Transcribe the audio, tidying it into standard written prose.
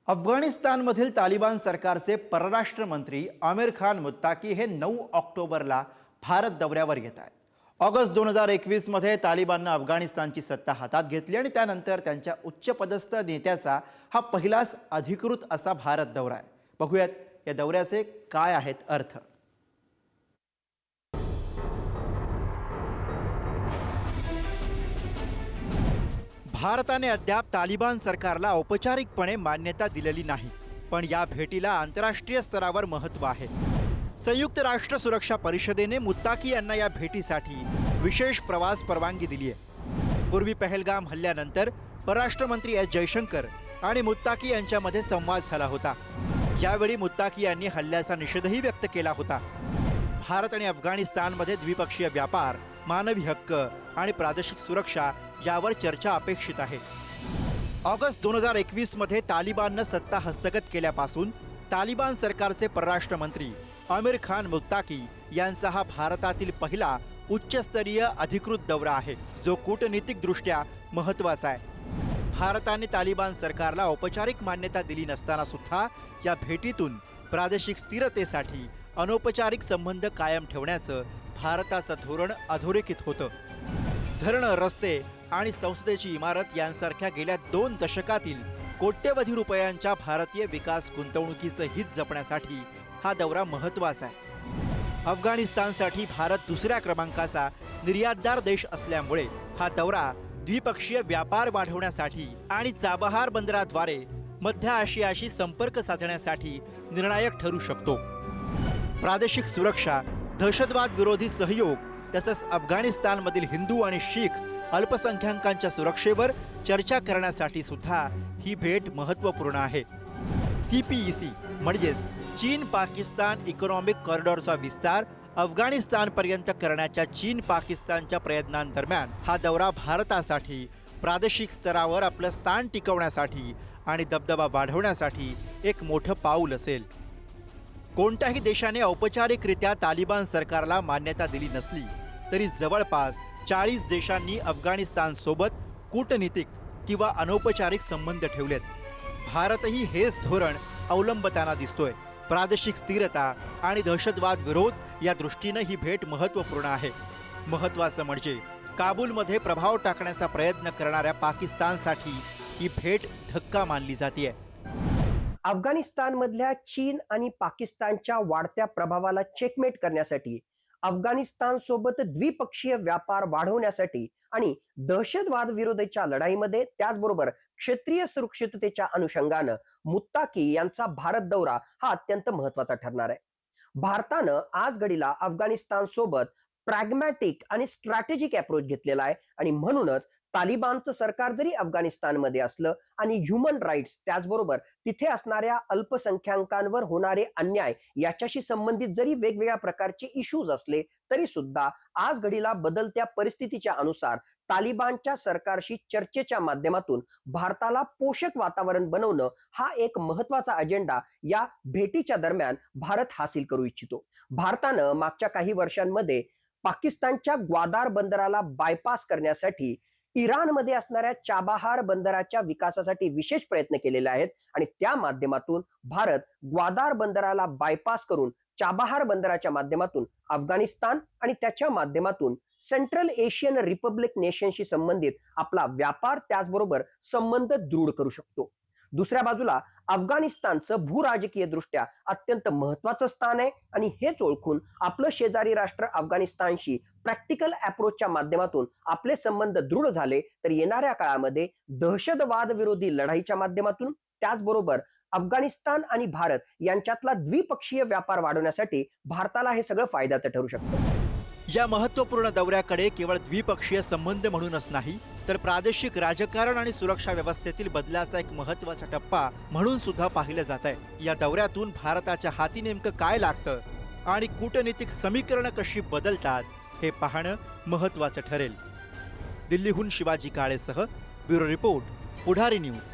अफगाणिस्तानमधील तालिबान सरकारचे परराष्ट्र मंत्री आमिर खान मुत्ताकी हे 9 ऑक्टोबरला भारत दौऱ्यावर येत आहेत. ऑगस्ट 2021 मध्ये तालिबाननं अफगाणिस्तानची सत्ता हातात घेतली आणि त्यानंतर त्यांच्या उच्चपदस्थ नेत्याचा हा पहिलाच अधिकृत असा भारत दौरा आहे. बघूयात या दौऱ्याचे काय आहेत अर्थ. भारताने अद्याप तालिबान सरकारला औपचारिकपणे मान्यता दिलेली नाही, पण या भेटीला आंतरराष्ट्रीय स्तरावर महत्त्व आहे. संयुक्त राष्ट्र सुरक्षा परिषदेने मुत्ताकी यांना या भेटीसाठी विशेष प्रवास परवानगी दिली आहे. पूर्वी पहलगाम हल्ल्यानंतर परराष्ट्र मंत्री एस जयशंकर आणि मुत्ताकी यांच्यामध्ये संवाद झाला होता. यावेळी मुत्ताकी यांनी हल्ल्याचा निषेधही व्यक्त केला होता. भारत आणि अफगाणिस्तानमध्ये द्विपक्षीय व्यापार, मानवी हक्क आणि प्रादेशिक सुरक्षा यावर चर्चा अपेक्षित आहे. ऑगस्ट 2021 मध्ये तालिबाननं सत्ता हस्तगत केल्यापासून तालिबान सरकारचे परराष्ट्र मंत्री आमिर खान मुत्ताकी यांचा हा भारतातील पहिला उच्चस्तरीय अधिकृत दौरा आहे, जो कूटनीतिकदृष्ट्या महत्त्वाचा आहे. भारताने तालिबान सरकारला औपचारिक मान्यता दिली नसताना सुद्धा या भेटीतून प्रादेशिक स्थिरतेसाठी अनौपचारिक संबंध कायम ठेवण्याचं भारताचं धोरण अधोरेखित होतं. धरणं, रस्ते आणि संसदेची इमारत यांसारख्या गेल्या 2 दशकातील कोट्यवधी रुपयांच्या भारतीय विकास गुंतवणुकीचं हित जपण्यासाठी हा दौरा महत्त्वाचा आहे. अफगाणिस्तानसाठी भारत दुसऱ्या क्रमांकाचा निर्यातदार देश असल्यामुळे हा दौरा द्विपक्षीय व्यापार वाढवण्यासाठी आणि चाबहार बंदराद्वारे मध्य आशियाशी संपर्क साधण्यासाठी निर्णायक ठरू शकतो. प्रादेशिक सुरक्षा, दहशतवाद विरोधी सहयोग तसंच अफगाणिस्तानमधील हिंदू आणि शीख अल्पसंख्याकांच्या सुरक्षेवर चर्चा करण्यासाठी सुद्धा ही भेट महत्त्वपूर्ण आहे. CPEC म्हणजेच चीन पाकिस्तान इकॉनॉमिक कॉरिडॉरचा विस्तार अफगाणिस्तानपर्यंत करण्याच्या चीन पाकिस्तानच्या प्रयत्नांदरम्यान हा दौरा भारतासाठी प्रादेशिक स्तरावर आपलं स्थान टिकवण्यासाठी आणि दबदबा वाढवण्यासाठी एक मोठं पाऊल असेल. कोणत्याही देशाने औपचारिकरित्या तालिबान सरकारला मान्यता दिली नसली तरी जवळपास 40 देशांनी अफगाणिस्तानसोबत कूटनीतिक किंवा अनौपचारिक संबंध ठेवलेत. भारतही हेच धोरण अवलंबताना दिसतोय. प्रादेशिक स्थिरता आणि दहशतवाद विरोध या दृष्टीनं ही भेट महत्त्वपूर्ण आहे. महत्त्वाचं म्हणजे काबूलमध्ये प्रभाव टाकण्याचा प्रयत्न करणाऱ्या पाकिस्तानसाठी ही भेट धक्का मानली जाते. अफगाणिस्तानमधल्या चीन आणि पाकिस्तानच्या वाढत्या प्रभावाला चेकमेट करण्यासाठी, अफगाणिस्तान सोबत द्विपक्षीय व्यापार वाढवण्यासाठी आणि दहशतवाद विरोधाच्या लढाईमध्ये त्याचबरोबर क्षेत्रीय सुरक्षिततेच्या अनुषंगानं मुत्ताकी यांचा भारत दौरा हा अत्यंत महत्त्वाचा ठरणार आहे. भारतानं आज घडीला अफगाणिस्तान सोबत प्रॅग्मॅटिक आणि स्ट्रॅटेजिक अप्रोच घेतलेला आहे आणि म्हणूनच तालिबानचं सरकार जरी अफगाणिस्तानमध्ये असलं आणि ह्युमन राईट्स त्याचबरोबर तिथे असणाऱ्या अल्पसंख्याकांवर होणारे अन्याय याच्याशी संबंधित जरी वेगवेगळ्या प्रकारचे इश्यूज असले तरी सुद्धा आज घडीला बदलत्या परिस्थितीच्या अनुसार तालिबानच्या सरकारशी चर्चेच्या माध्यमातून भारताला पोषक वातावरण बनवणं हा एक महत्त्वाचा अजेंडा या भेटीच्या दरम्यान भारत हासिल करू इच्छितो. भारतानं मागच्या काही वर्षांमध्ये पाकिस्तानच्या ग्वादार बंदराला बायपास करण्यासाठी इराणमध्ये असणाऱ्या चाबहार बंदराच्या विकासासाठी विशेष प्रयत्न केलेले आहेत आणि त्या माध्यमातून भारत ग्वादार बंदराला बायपास करून चाबहार बंदराच्या माध्यमातून अफगाणिस्तान आणि त्याच्या माध्यमातून सेंट्रल एशियन रिपब्लिक नेशनशी संबंधित आपला व्यापार त्याचबरोबर संबंध दृढ करू शकतो. दुसऱ्या बाजूला अफगाणिस्तानचं भूराजकीय दृष्ट्या अत्यंत महत्त्वाचं स्थान आहे आणि हेच ओळखून आपलं शेजारी राष्ट्र अफगाणिस्तानशी प्रॅक्टिकल अप्रोचच्या माध्यमातून आपले संबंध दृढ झाले तर येणाऱ्या काळामध्ये दहशतवाद विरोधी लढाईच्या माध्यमातून त्याचबरोबर अफगाणिस्तान आणि भारत यांच्यातला द्विपक्षीय व्यापार वाढवण्यासाठी भारताला हे सगळं फायद्याचं ठरू शकतं. या महत्त्वपूर्ण दौऱ्याकडे केवळ द्विपक्षीय संबंध म्हणूनच नाही तर प्रादेशिक राजकारण आणि सुरक्षा व्यवस्थेतील बदलाचा एक महत्त्वाचा टप्पा म्हणून सुद्धा पाहिलं जात आहे. या दौऱ्यातून भारताच्या हाती नेमकं काय लागतं आणि कूटनीतिक समीकरणं कशी बदलतात हे पाहणं महत्त्वाचं ठरेल. दिल्लीहून शिवाजी काळेसह ब्युरो रिपोर्ट, पुढारी न्यूज.